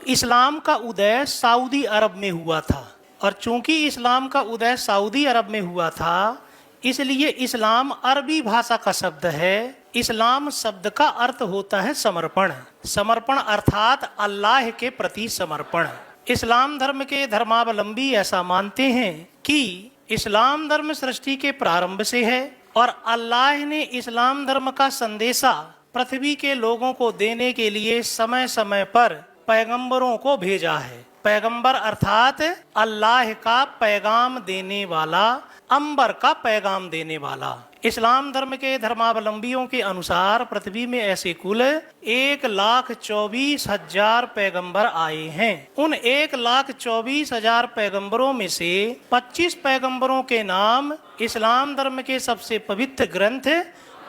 इस्लाम का उदय सऊदी अरब में हुआ था, और चूंकि इस्लाम का उदय सऊदी अरब में हुआ था इसलिए इस्लाम अरबी भाषा का शब्द है। इस्लाम शब्द का अर्थ होता है समर्पण। समर्पण अर्थात अल्लाह के प्रति समर्पण। इस्लाम धर्म के धर्मावलंबी ऐसा मानते हैं कि इस्लाम धर्म सृष्टि के प्रारंभ से है और अल्लाह ने इस्लाम धर्म का संदेशा पृथ्वी के लोगों को देने के लिए समय समय पर पैगंबरों को भेजा है। पैगंबर अर्थात अल्लाह का पैगाम देने वाला, अंबर का पैगाम देने वाला। इस्लाम धर्म के धर्मावलंबियों के अनुसार पृथ्वी में ऐसे कुल 1,24,000 पैगंबर आए हैं। उन 1,24,000 पैगंबरों में से 25 पैगंबरों के नाम इस्लाम धर्म के सबसे पवित्र ग्रंथ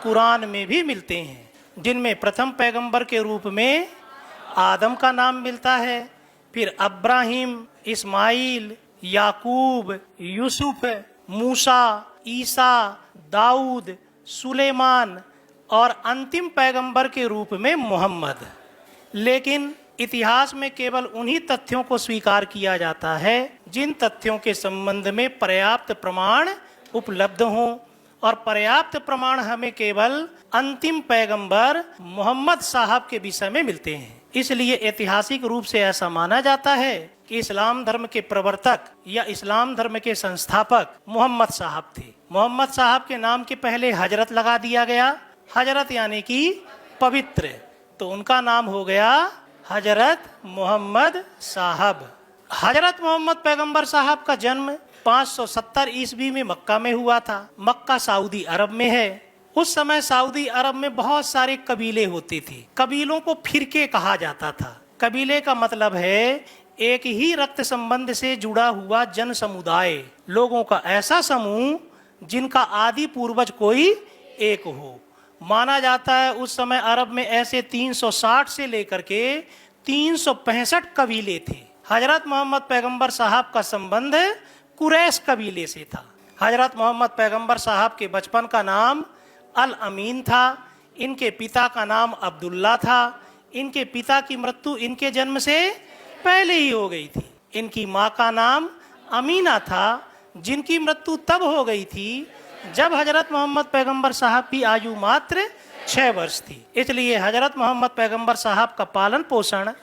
कुरान में भी मिलते हैं, जिनमें प्रथम पैगंबर के रूप में आदम का नाम मिलता है, फिर अब्राहिम, इस्माइल, याकूब, यूसुफ, मूसा, ईसा, दाऊद, सुलेमान और अंतिम पैगंबर के रूप में मोहम्मद। लेकिन इतिहास में केवल उन्हीं तथ्यों को स्वीकार किया जाता है जिन तथ्यों के संबंध में पर्याप्त प्रमाण उपलब्ध हों, और पर्याप्त प्रमाण हमें केवल अंतिम पैगंबर मोहम्मद साहब के विषय में मिलते हैं। इसलिए ऐतिहासिक रूप से ऐसा माना जाता है कि इस्लाम धर्म के प्रवर्तक या इस्लाम धर्म के संस्थापक मोहम्मद साहब थे। मोहम्मद साहब के नाम के पहले हजरत लगा दिया गया। हजरत यानी कि पवित्र, तो उनका नाम हो गया हजरत मोहम्मद साहब। हजरत मोहम्मद पैगंबर साहब का जन्म 570 ईस्वी में मक्का में हुआ था। मक्का सऊदी अरब में है। उस समय सऊदी अरब में बहुत सारे कबीले होते थे। कबीलों को फिरके कहा जाता था। कबीले का मतलब है एक ही रक्त संबंध से जुड़ा हुआ जन समुदाय, लोगों का ऐसा समूह जिनका आदि पूर्वज कोई एक हो। माना जाता है उस समय अरब में ऐसे 360 से लेकर के 365 कबीले थे। हजरत मोहम्मद पैगंबर साहब का संबंध कुरैश कबीले से था। हजरत मोहम्मद पैगंबर साहब के बचपन का नाम अल अमीन था। इनके पिता का नाम अब्दुल्ला था। इनके पिता की मृत्यु इनके जन्म से पहले ही हो गई थी। इनकी माँ का नाम अमीना था, जिनकी मृत्यु तब हो गई थी जब हजरत मोहम्मद पैगंबर साहब की आयु मात्र 6 वर्ष थी। इसलिए हजरत मोहम्मद पैगंबर साहब का पालन पोषण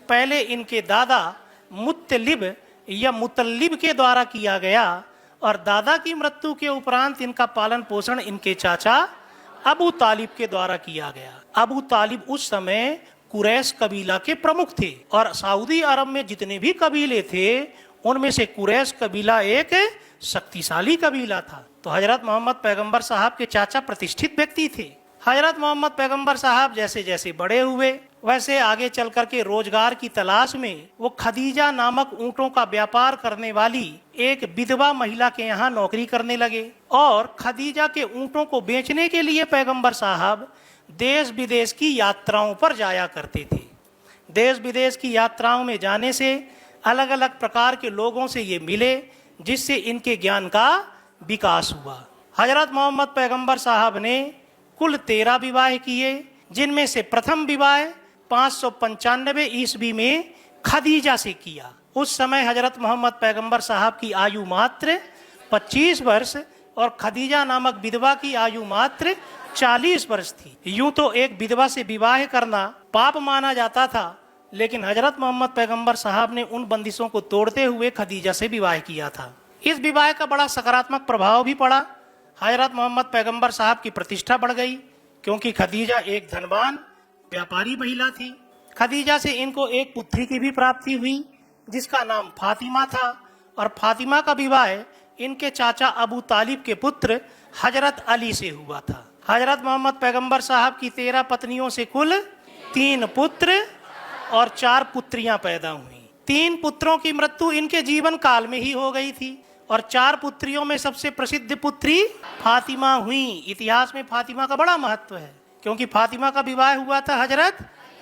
पहले इनके दादा मुत्तलिब या मुतल्लिब के द्वारा किया गया, और दादा की मृत्यु के उपरांत इनका पालन पोषण इनके चाचा अबू तालिब के द्वारा किया गया। अबू तालिब उस समय कुरैश कबीला के प्रमुख थे, और सऊदी अरब में जितने भी कबीले थे उनमें से कुरैश कबीला एक शक्तिशाली कबीला था। तो हजरत मोहम्मद पैगंबर साहब के चाचा प्रतिष्ठित व्यक्ति थे। हजरत मोहम्मद पैगंबर साहब जैसे जैसे बड़े हुए वैसे आगे चल करके रोजगार की तलाश में वो खदीजा नामक ऊँटों का व्यापार करने वाली एक विधवा महिला के यहाँ नौकरी करने लगे, और खदीजा के ऊँटों को बेचने के लिए पैगंबर साहब देश विदेश की यात्राओं पर जाया करते थे। देश विदेश की यात्राओं में जाने से अलग अलग प्रकार के लोगों से ये मिले, जिससे इनके ज्ञान का विकास हुआ। हजरत मोहम्मद पैगंबर साहब ने कुल 13 विवाह किए, जिनमें से प्रथम विवाह 595 ईस्वी में खदीजा से किया। उस समय हजरत मोहम्मद पैगंबर साहब की आयु मात्र 25 वर्ष और खदीजा नामक विधवा की आयु मात्र 40 वर्ष थी। यूं तो एक विधवा से विवाह करना पाप माना जाता था, लेकिन हजरत मोहम्मद पैगंबर साहब ने उन बंदिशों को तोड़ते हुए खदीजा से विवाह किया था। इस विवाह का बड़ा सकारात्मक प्रभाव भी पड़ा। हजरत मोहम्मद पैगंबर साहब की प्रतिष्ठा बढ़ गई, क्योंकि खदीजा एक धनवान व्यापारी महिला थी। खदीजा से इनको एक पुत्री की भी प्राप्ति हुई, जिसका नाम फातिमा था, और फातिमा का विवाह इनके चाचा अबू तालिब के पुत्र हजरत अली से हुआ था। हजरत मोहम्मद पैगंबर साहब की 13 पत्नियों से कुल 3 पुत्र और 4 पुत्रियां पैदा हुई। 3 पुत्रों की मृत्यु इनके जीवन काल में ही हो गई थी, और 4 पुत्रियों में सबसे प्रसिद्ध पुत्री फातिमा हुई। इतिहास में फातिमा का बड़ा महत्व है, क्योंकि फातिमा का विवाह हुआ था हजरत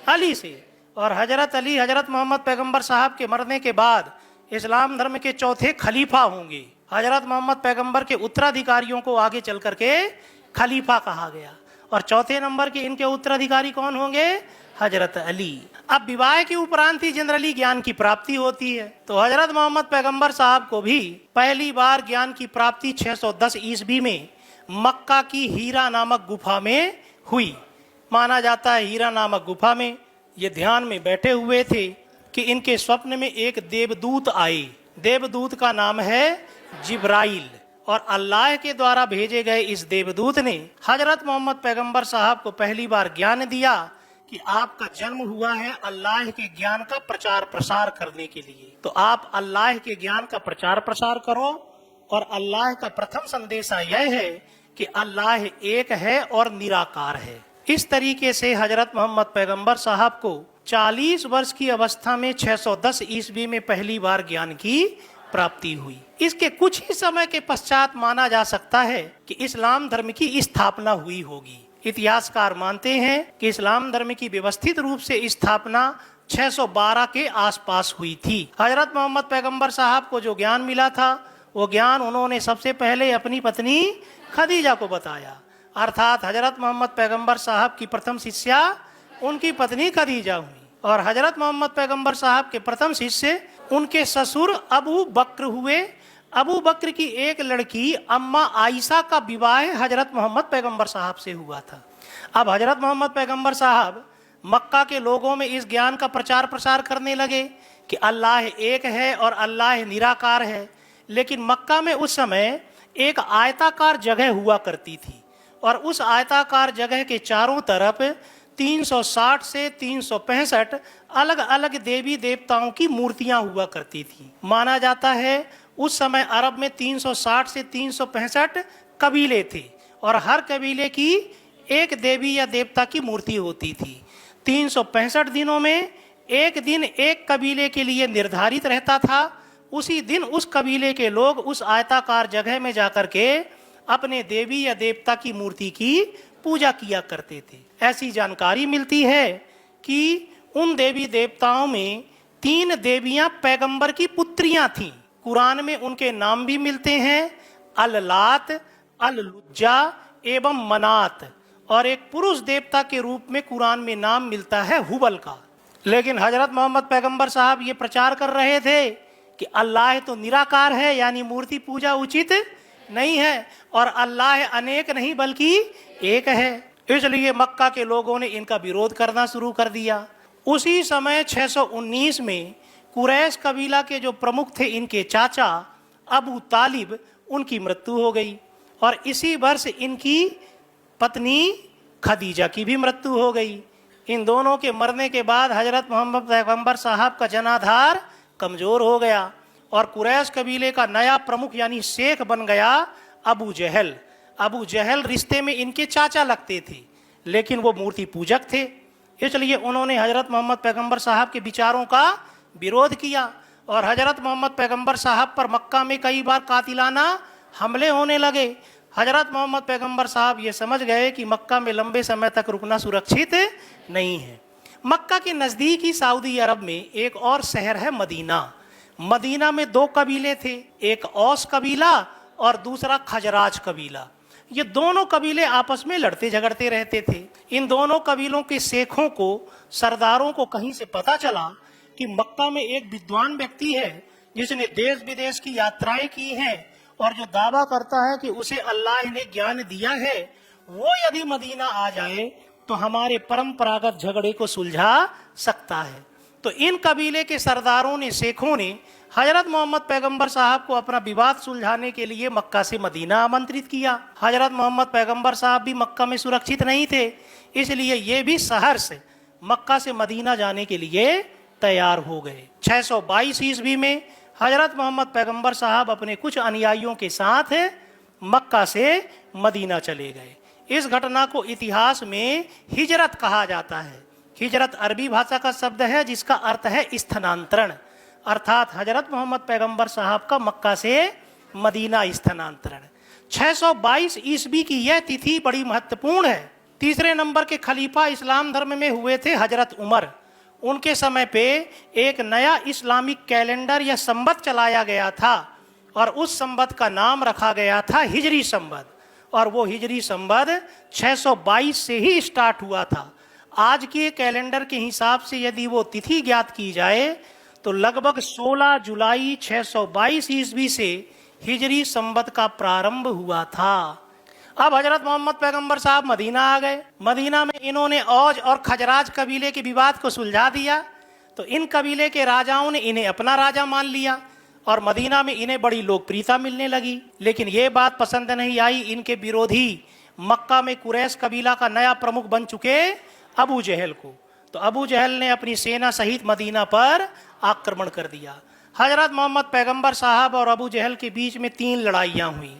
अली से, और हजरत अली हजरत मोहम्मद पैगंबर साहब के मरने के बाद इस्लाम धर्म के चौथे खलीफा होंगे। हजरत मोहम्मद पैगंबर के उत्तराधिकारियों को आगे चल करके खलीफा कहा गया, और चौथे नंबर के इनके उत्तराधिकारी कौन होंगे? हजरत अली। अब विवाह के उपरांत ही जनरली ज्ञान की प्राप्ति होती है, तो हजरत मोहम्मद पैगंबर साहब को भी पहली बार ज्ञान की प्राप्ति 610 ईस्वी में मक्का की हीरा नामक गुफा में हुई। माना जाता है हीरा नामक गुफा में ये ध्यान में बैठे हुए थे कि इनके स्वप्न में एक देवदूत आए। देवदूत का नाम है जिब्राइल, और अल्लाह के द्वारा भेजे गए इस देवदूत ने हजरत मोहम्मद पैगंबर साहब को पहली बार ज्ञान दिया कि आपका जन्म हुआ है अल्लाह के ज्ञान का प्रचार प्रसार करने के लिए, तो आप अल्लाह के ज्ञान का प्रचार प्रसार करो। और अल्लाह का प्रथम संदेशा यह है कि अल्लाह एक है और निराकार है। इस तरीके से हजरत मोहम्मद पैगंबर साहब को 40 वर्ष की अवस्था में 610 ईस्वी में पहली बार ज्ञान की प्राप्ति हुई। इसके कुछ ही समय के पश्चात माना जा सकता है कि इस्लाम धर्म की स्थापना हुई होगी। इतिहासकार मानते हैं कि इस्लाम धर्म की व्यवस्थित रूप से स्थापना 612 के आसपास हुई थी। हजरत मोहम्मद पैगंबर साहब को जो ज्ञान मिला था वो ज्ञान उन्होंने सबसे पहले अपनी पत्नी खदीजा को बताया, अर्थात हजरत मोहम्मद पैगंबर साहब की प्रथम शिष्या उनकी पत्नी खदीजा हुई। और हजरत मोहम्मद पैगंबर साहब के प्रथम शिष्य उनके ससुर अबू बकर हुए। अबू बकर की एक लड़की अम्मा आयशा का विवाह हजरत मोहम्मद पैगंबर साहब से हुआ था। अब हजरत मोहम्मद पैगंबर साहब मक्का के लोगों में इस ज्ञान का प्रचार प्रसार करने लगे कि अल्लाह एक है और अल्लाह निराकार है। लेकिन मक्का में उस समय एक आयताकार जगह हुआ करती थी, और उस आयताकार जगह के चारों तरफ 360 से 365 अलग अलग देवी देवताओं की मूर्तियां हुआ करती थी। माना जाता है उस समय अरब में 360 से 365 कबीले थे, और हर कबीले की एक देवी या देवता की मूर्ति होती थी। 365 दिनों में एक दिन एक कबीले के लिए निर्धारित रहता था। उसी दिन उस कबीले के लोग उस आयताकार जगह में जाकर के अपने देवी या देवता की मूर्ति की पूजा किया करते थे। ऐसी जानकारी मिलती है कि उन देवी देवताओं में 3 देवियां पैगंबर की पुत्रियां थीं। कुरान में उनके नाम भी मिलते हैं, अल-लात, अल-लुज्जा एवं मनात। और एक पुरुष देवता के रूप में कुरान में नाम मिलता है हुबल का। लेकिन हजरत मोहम्मद पैगंबर साहब ये प्रचार कर रहे थे कि अल्लाह तो निराकार है, यानी मूर्ति पूजा उचित नहीं है, और अल्लाह अनेक नहीं बल्कि एक है। इसलिए मक्का के लोगों ने इनका विरोध करना शुरू कर दिया। उसी समय 619 में कुरैश कबीला के जो प्रमुख थे, इनके चाचा अबू तालिब, उनकी मृत्यु हो गई। और इसी वर्ष इनकी पत्नी खदीजा की भी मृत्यु हो गई। इन दोनों के मरने के बाद हजरत मोहम्मद पैगंबर साहब का जनाधार कमजोर हो गया, और कुरैश कबीले का नया प्रमुख यानी शेख बन गया अबू जहल। अबू जहल रिश्ते में इनके चाचा लगते थे, लेकिन वो मूर्ति पूजक थे। इसलिए उन्होंने हजरत मोहम्मद पैगंबर साहब के विचारों का विरोध किया, और हजरत मोहम्मद पैगंबर साहब पर मक्का में कई बार कातिलाना हमले होने लगे। हजरत मोहम्मद पैगंबर साहब ये समझ गए कि मक्का में लंबे समय तक रुकना सुरक्षित नहीं है। मक्का के नज़दीक ही सऊदी अरब में एक और शहर है मदीना। मदीना में 2 कबीले थे, एक औस कबीला और दूसरा खजराज कबीला। ये दोनों कबीले आपस में लड़ते झगड़ते रहते थे। इन दोनों कबीलों के शेखों को, सरदारों को कहीं से पता चला कि मक्का में एक विद्वान व्यक्ति है जिसने देश विदेश की यात्राएं की हैं, और जो दावा करता है कि उसे अल्लाह ने ज्ञान दिया है, वो यदि मदीना आ जाए तो हमारे परंपरागत झगड़े को सुलझा सकता है। तो इन कबीले के सरदारों ने, शेखों ने हजरत मोहम्मद पैगंबर साहब को अपना विवाद सुलझाने के लिए मक्का से मदीना आमंत्रित किया। हजरत मोहम्मद पैगंबर साहब भी मक्का में सुरक्षित नहीं थे, इसलिए ये भी शहर से मक्का से मदीना जाने के लिए तैयार हो गए। 622 ईस्वी में हजरत मोहम्मद पैगंबर साहब अपने कुछ अनुयायियों के साथ मक्का से मदीना चले गए। इस घटना को इतिहास में हिजरत कहा जाता है। हिजरत अरबी भाषा का शब्द है जिसका अर्थ है स्थानांतरण, अर्थात हजरत मोहम्मद पैगंबर साहब का मक्का से मदीना स्थानांतरण। 622 ईस्वी की यह तिथि बड़ी महत्वपूर्ण है। तीसरे नंबर के खलीफा इस्लाम धर्म में हुए थे हजरत उमर। उनके समय पे एक नया इस्लामिक कैलेंडर या संवत चलाया गया था, और उस संवत का नाम रखा गया था हिजरी संवत। और वो हिजरी संवत 622 से ही स्टार्ट हुआ था। आज के कैलेंडर के हिसाब से यदि वो तिथि ज्ञात की जाए तो लगभग 16 जुलाई 622 ईस्वी से हिजरी संवत का प्रारंभ हुआ था। अब हजरत मोहम्मद पैगंबर साहब मदीना आ गए। मदीना में इन्होंने औज और खजराज कबीले के विवाद को सुलझा दिया। तो इन कबीले के राजाओं ने इन्हें अपना राजा मान लिया और मदीना में इन्हें बड़ी लोकप्रियता मिलने लगी। लेकिन ये बात पसंद नहीं आई इनके विरोधी मक्का में कुरैश कबीला का नया प्रमुख बन चुके अबू जहल को। तो अबू जहल ने अपनी सेना सहित मदीना पर आक्रमण कर दिया। हजरत मोहम्मद पैगंबर साहब और अबू जहल के बीच में 3 लड़ाइयाँ हुई।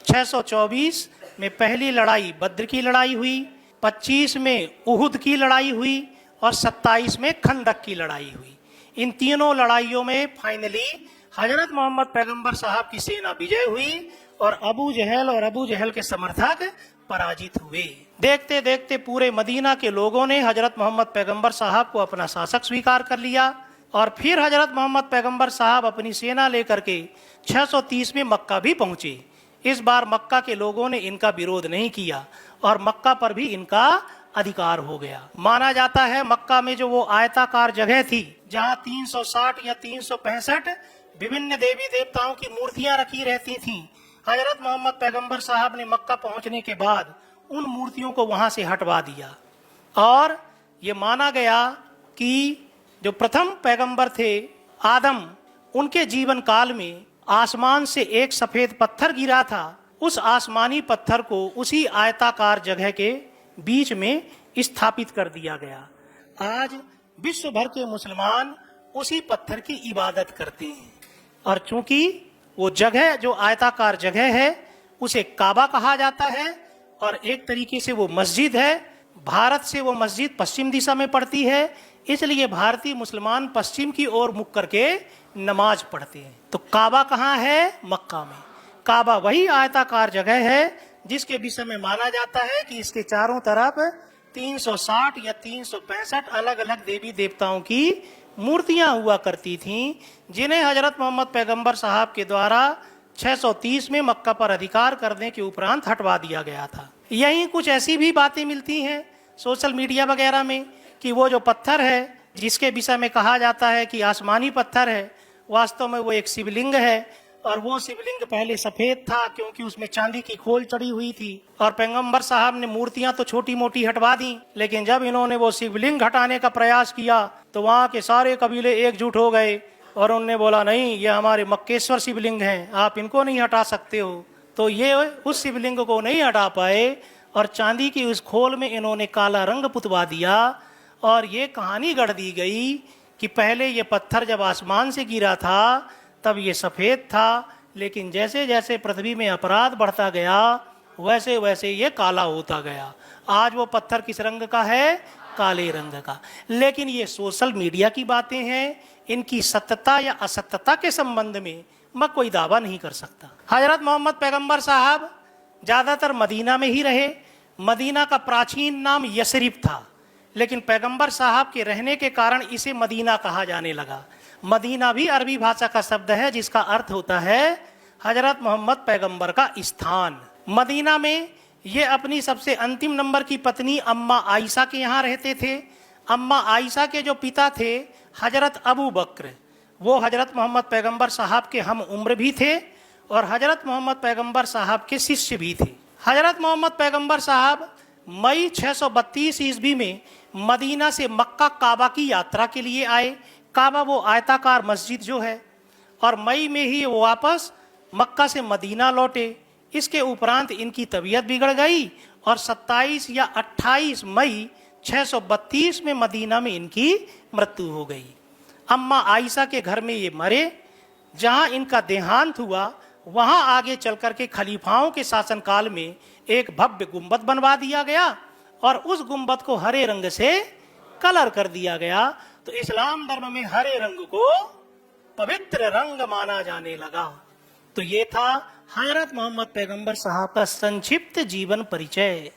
624 में पहली लड़ाई बद्र की लड़ाई हुई, 25 में उहुद की लड़ाई हुई और 27 में खंदक की लड़ाई हुई। इन तीनों लड़ाइयों में फाइनली हजरत मोहम्मद पैगंबर साहब की सेना विजय हुई और अबू जहल के समर्थक पराजित हुए। देखते देखते पूरे मदीना के लोगों ने हजरत मोहम्मद पैगंबर साहब को अपना शासक स्वीकार कर लिया और फिर हजरत मोहम्मद पैगंबर साहब अपनी सेना लेकर के 630 में मक्का भी पहुंचे। इस बार मक्का के लोगों ने इनका विरोध नहीं किया और मक्का पर भी इनका अधिकार हो गया। माना जाता है मक्का में जो वो आयताकार जगह थी जहां 360 या 365 विभिन्न देवी देवताओं की मूर्तियां रखी रहती थीं, हजरत मोहम्मद पैगंबर साहब ने मक्का पहुंचने के बाद उन मूर्तियों को वहां से हटवा दिया और ये माना गया कि जो प्रथम पैगंबर थे आदम, उनके जीवन काल में आसमान से एक सफेद पत्थर गिरा था। उस आसमानी पत्थर को उसी आयताकार जगह के बीच में स्थापित कर दिया गया। आज विश्व भर के मुसलमान उसी पत्थर की इबादत करते हैं और चूंकि वो जगह जो आयताकार जगह है उसे काबा कहा जाता है और एक तरीके से वो मस्जिद है। भारत से वो मस्जिद पश्चिम दिशा में पड़ती है, इसलिए भारतीय मुसलमान पश्चिम की ओर मुख करके नमाज पढ़ते हैं। तो काबा कहाँ है? मक्का में। काबा वही आयताकार जगह है जिसके विषय में माना जाता है कि इसके चारों तरफ 360 या 365 अलग अलग देवी देवताओं की मूर्तियां हुआ करती थीं, जिन्हें हजरत मोहम्मद पैगंबर साहब के द्वारा 630 में मक्का पर अधिकार करने के उपरांत हटवा दिया गया था। यहीं कुछ ऐसी भी बातें मिलती हैं सोशल मीडिया वगैरह में कि वो जो पत्थर है जिसके विषय में कहा जाता है कि आसमानी पत्थर है, वास्तव में वो एक शिवलिंग है और वो शिवलिंग पहले सफेद था क्योंकि उसमें चांदी की खोल चढ़ी हुई थी और पैगंबर साहब ने मूर्तियां तो छोटी मोटी हटवा दी, लेकिन जब इन्होंने वो शिवलिंग हटाने का प्रयास किया तो वहाँ के सारे कबीले एकजुट हो गए और उन्होंने बोला नहीं, ये हमारे मक्केश्वर शिवलिंग हैं, आप इनको नहीं हटा सकते हो। तो ये उस शिवलिंग को नहीं हटा पाए और चांदी की उस खोल में इन्होंने काला रंग पुतवा दिया और ये कहानी गढ़ दी गई कि पहले ये पत्थर जब आसमान से गिरा था तब ये सफ़ेद था, लेकिन जैसे जैसे पृथ्वी में अपराध बढ़ता गया वैसे वैसे ये काला होता गया। आज वो पत्थर किस रंग का है? काले रंग का। लेकिन ये सोशल मीडिया की बातें हैं, इनकी सत्यता या असत्यता के संबंध में मैं कोई दावा नहीं कर सकता। हजरत मोहम्मद पैगंबर साहब ज़्यादातर मदीना में ही रहे। मदीना का प्राचीन नाम यसरिफ था, लेकिन पैगंबर साहब के रहने के कारण इसे मदीना कहा जाने लगा। मदीना भी अरबी भाषा का शब्द है जिसका अर्थ होता है हजरत मोहम्मद पैगंबर का स्थान। मदीना में ये अपनी सबसे अंतिम नंबर की पत्नी अम्मा आयशा के यहाँ रहते थे। अम्मा आयशा के जो पिता थे हजरत अबू बकर, वो हजरत मोहम्मद पैगंबर साहब के हम उम्र भी थे और हजरत मोहम्मद पैगंबर साहब के शिष्य भी थे। हजरत मोहम्मद पैगंबर साहब मई 632 ईस्वी में मदीना से मक्का काबा की यात्रा के लिए आए। काबा वो आयताकार मस्जिद जो है, और मई में ही वो वापस मक्का से मदीना लौटे। इसके उपरांत इनकी तबीयत बिगड़ गई और 27 या 28 मई 632 में मदीना में इनकी मृत्यु हो गई। अम्मा आयशा के घर में ये मरे। जहां इनका देहांत हुआ वहां आगे चल कर के खलीफाओं के शासनकाल में एक भव्य गुंबद बनवा दिया गया और उस गुंबद को हरे रंग से कलर कर दिया गया। तो इस्लाम धर्म में हरे रंग को पवित्र रंग माना जाने लगा। तो ये था हजरत मोहम्मद पैगंबर साहब का संक्षिप्त जीवन परिचय।